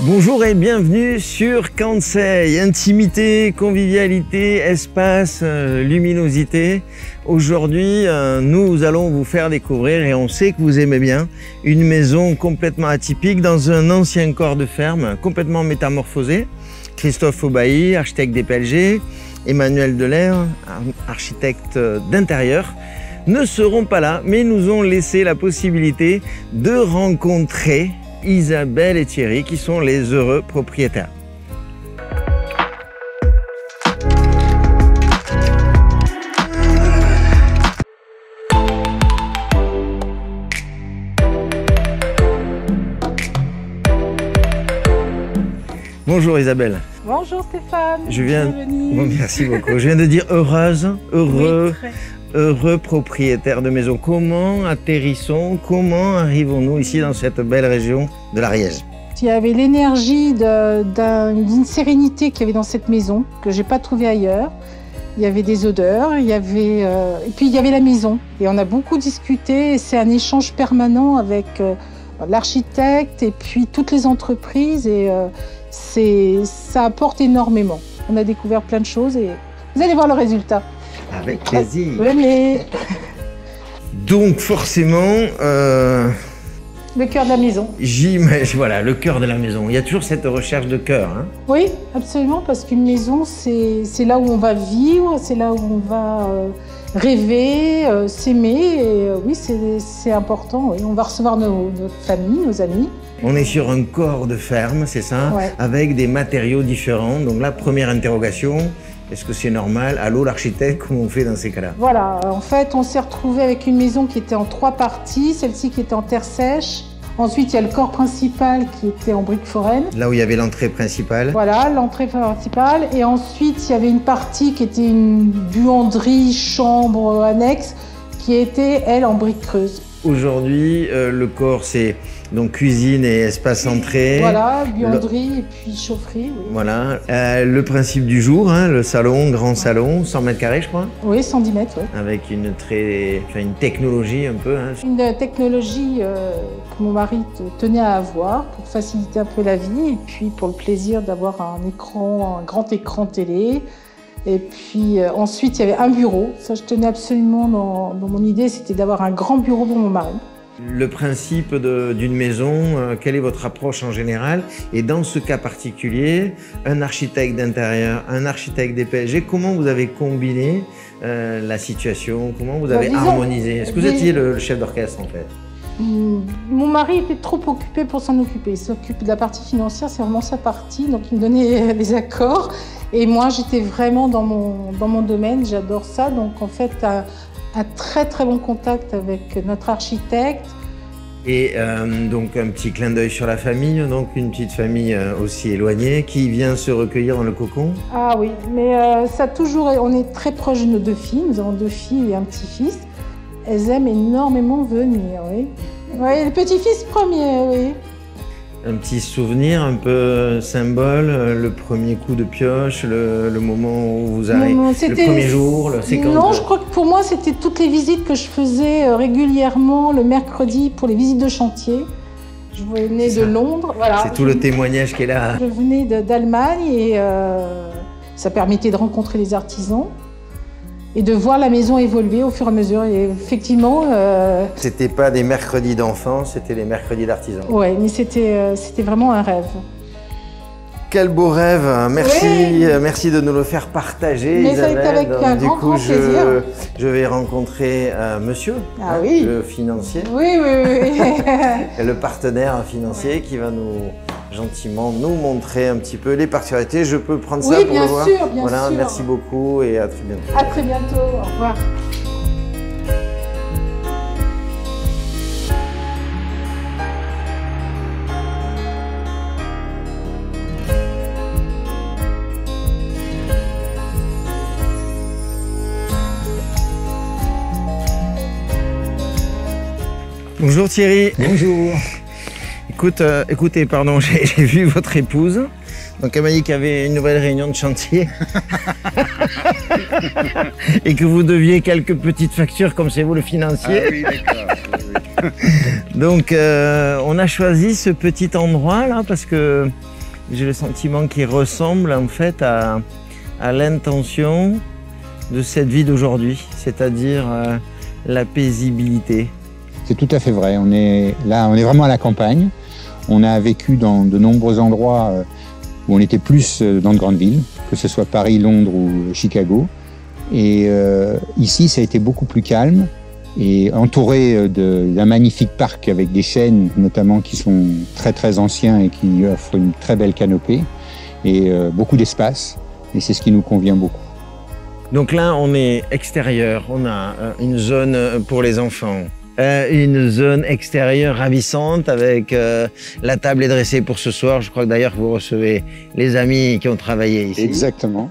Bonjour et bienvenue sur Kansei. Intimité, convivialité, espace, luminosité. Aujourd'hui, nous allons vous faire découvrir, et on sait que vous aimez bien, une maison complètement atypique dans un ancien corps de ferme, complètement métamorphosé. Christophe Aubailly, architecte des PLG, Emmanuel Delair, architecte d'intérieur, ne seront pas là, mais nous ont laissé la possibilité de rencontrer Isabelle et Thierry, qui sont les heureux propriétaires. Bonjour Isabelle. Bonjour Stéphane. Bon, merci beaucoup. Je viens de dire heureuse, heureux. Oui, heureux propriétaire de maison. Comment atterrissons, comment arrivons-nous ici dans cette belle région de l'Ariège? Il y avait l'énergie d'une sérénité qu'il y avait dans cette maison, que je n'ai pas trouvée ailleurs. Il y avait des odeurs, et puis il y avait la maison. Et on a beaucoup discuté, c'est un échange permanent avec l'architecte et puis toutes les entreprises. Et ça apporte énormément. On a découvert plein de choses et vous allez voir le résultat. Avec plaisir. Venez. Donc forcément... Le cœur de la maison. Voilà, le cœur de la maison. Il y a toujours cette recherche de cœur. Hein? Oui, absolument, parce qu'une maison, c'est là où on va vivre, c'est là où on va rêver, s'aimer. Et oui, c'est important. Oui. On va recevoir notre famille, nos amis. On est sur un corps de ferme, c'est ça, ouais. Avec des matériaux différents. Donc la première interrogation, est-ce que c'est normal? Allô l'architecte, comment on fait dans ces cas-là? Voilà, en fait, on s'est retrouvé avec une maison qui était en 3 parties, celle-ci qui était en terre sèche. Ensuite, il y a le corps principal qui était en briques foraines. Là où il y avait l'entrée principale. Voilà, l'entrée principale. Et ensuite, il y avait une partie qui était une buanderie, chambre annexe, qui était, elle, en briques creuses. Aujourd'hui, le corps, c'est donc cuisine et espace entrée. Voilà, buanderie et puis chaufferie. Oui. Voilà. Le principe du jour, hein, le salon, grand salon, 100 mètres carrés, je crois. Oui, 110 mètres, oui. Avec une technologie un peu. Hein. Une technologie que mon mari tenait à avoir pour faciliter un peu la vie et puis pour le plaisir d'avoir un grand écran télé. Et puis ensuite, il y avait un bureau. Ça, je tenais absolument dans mon idée, c'était d'avoir un grand bureau pour mon mari. Le principe d'une maison, quelle est votre approche en général? Et dans ce cas particulier, un architecte d'intérieur, un architecte des PLG, comment vous avez combiné la situation? Comment vous avez harmonisé? Est-ce que vous étiez le chef d'orchestre en fait? Mon mari était trop occupé pour s'en occuper. Il s'occupe de la partie financière, c'est vraiment sa partie. Donc il me donnait les accords. Et moi, j'étais vraiment dans mon domaine. J'adore ça. Donc en fait, un très très bon contact avec notre architecte. Et donc un petit clin d'œil sur la famille, donc une petite famille aussi éloignée qui vient se recueillir dans le cocon. Ah oui, mais ça toujours, on est très proches de nos 2 filles. Nous avons 2 filles et un petit-fils. Elles aiment énormément venir, oui. Oui, le petit-fils premier, oui. Un petit souvenir, un peu symbole, le premier coup de pioche, le moment où vous arrivez, le premier jour, le séquence. Non, je crois que pour moi, c'était toutes les visites que je faisais régulièrement le mercredi pour les visites de chantier. Je venais de Londres, voilà. C'est tout le témoignage qui est là. Je venais d'Allemagne et ça permettait de rencontrer les artisans et de voir la maison évoluer au fur et à mesure. Et effectivement... C'était pas des mercredis d'enfants, c'était les mercredis d'artisans. Oui, mais c'était vraiment un rêve. Quel beau rêve. Merci, oui. Merci de nous le faire partager, mais Isabelle. Ça a été avec un grand plaisir. Je vais rencontrer monsieur, oui. Le financier. Oui. Le partenaire financier qui va gentiment nous montrer un petit peu les particularités. Je peux prendre ça pour le voir? Oui, bien sûr. Voilà, merci beaucoup et à très bientôt. À très bientôt, au revoir. Bonjour Thierry. Bonjour. Écoutez, pardon, j'ai vu votre épouse. Donc elle m'a dit qu'il y avait une nouvelle réunion de chantier et que vous deviez quelques petites factures comme c'est vous le financier. Ah oui, d'accord. Oui. Donc on a choisi ce petit endroit là parce que j'ai le sentiment qu'il ressemble en fait à l'intention de cette vie d'aujourd'hui, c'est-à-dire la paisibilité. C'est tout à fait vrai. On est là, on est vraiment à la campagne. On a vécu dans de nombreux endroits où on était plus dans de grandes villes, que ce soit Paris, Londres ou Chicago. Et ici, ça a été beaucoup plus calme et entouré d'un magnifique parc avec des chênes, notamment qui sont très très anciens et qui offrent une très belle canopée et beaucoup d'espace. Et c'est ce qui nous convient beaucoup. Donc là, on est extérieur, on a une zone pour les enfants, une zone extérieure ravissante avec la table est dressée pour ce soir. Je crois que d'ailleurs vous recevez les amis qui ont travaillé ici. Exactement.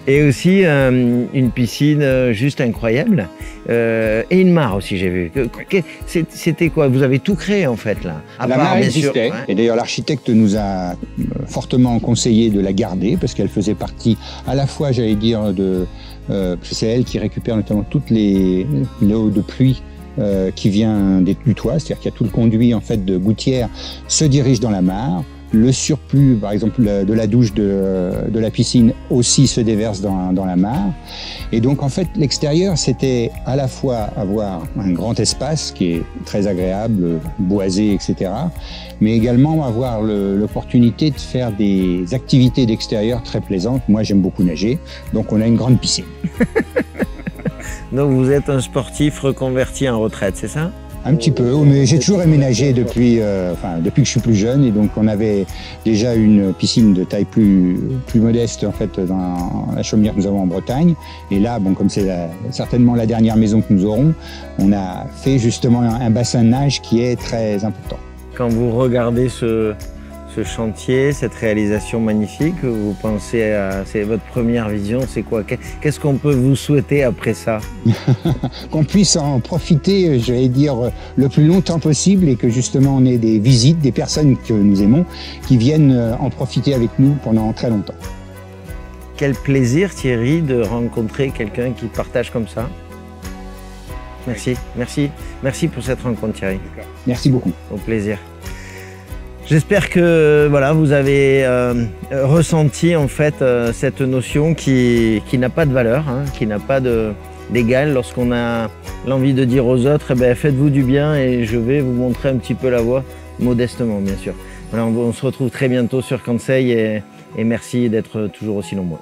Et aussi une piscine juste incroyable et une mare aussi, j'ai vu. C'était quoi? Vous avez tout créé en fait là. La mare existait, et d'ailleurs l'architecte nous a fortement conseillé de la garder parce qu'elle faisait partie à la fois, j'allais dire, c'est elle qui récupère notamment toutes l'eau de pluie qui vient du toit, c'est-à-dire qu'il y a tout le conduit en fait de gouttière se dirige dans la mare. Le surplus, par exemple, de la douche de la piscine aussi se déverse dans la mare. Et donc, en fait, l'extérieur, c'était à la fois avoir un grand espace qui est très agréable, boisé, etc., mais également avoir l'opportunité de faire des activités d'extérieur très plaisantes. Moi, j'aime beaucoup nager, donc on a une grande piscine. Donc vous êtes un sportif reconverti en retraite, c'est ça? Un petit peu, mais j'ai toujours aimé nager depuis que je suis plus jeune, et donc on avait déjà une piscine de taille plus modeste en fait dans la chaumière que nous avons en Bretagne. Et là, bon, comme c'est certainement la dernière maison que nous aurons, on a fait justement un bassin de nage qui est très important. Quand vous regardez ce chantier, cette réalisation magnifique, vous pensez à c'est votre première vision, c'est quoi? Qu'est-ce qu'on peut vous souhaiter après ça? Qu'on puisse en profiter, je vais dire, le plus longtemps possible, et que justement on ait des visites, des personnes que nous aimons, qui viennent en profiter avec nous pendant très longtemps. Quel plaisir, Thierry, de rencontrer quelqu'un qui partage comme ça. Merci pour cette rencontre, Thierry. Merci beaucoup. Au plaisir. J'espère que voilà, vous avez ressenti en fait cette notion qui n'a pas de valeur, hein, qui n'a pas d'égal lorsqu'on a l'envie de dire aux autres, eh ben, faites-vous du bien et je vais vous montrer un petit peu la voie, modestement bien sûr. Voilà, on se retrouve très bientôt sur Kansei et merci d'être toujours aussi nombreux.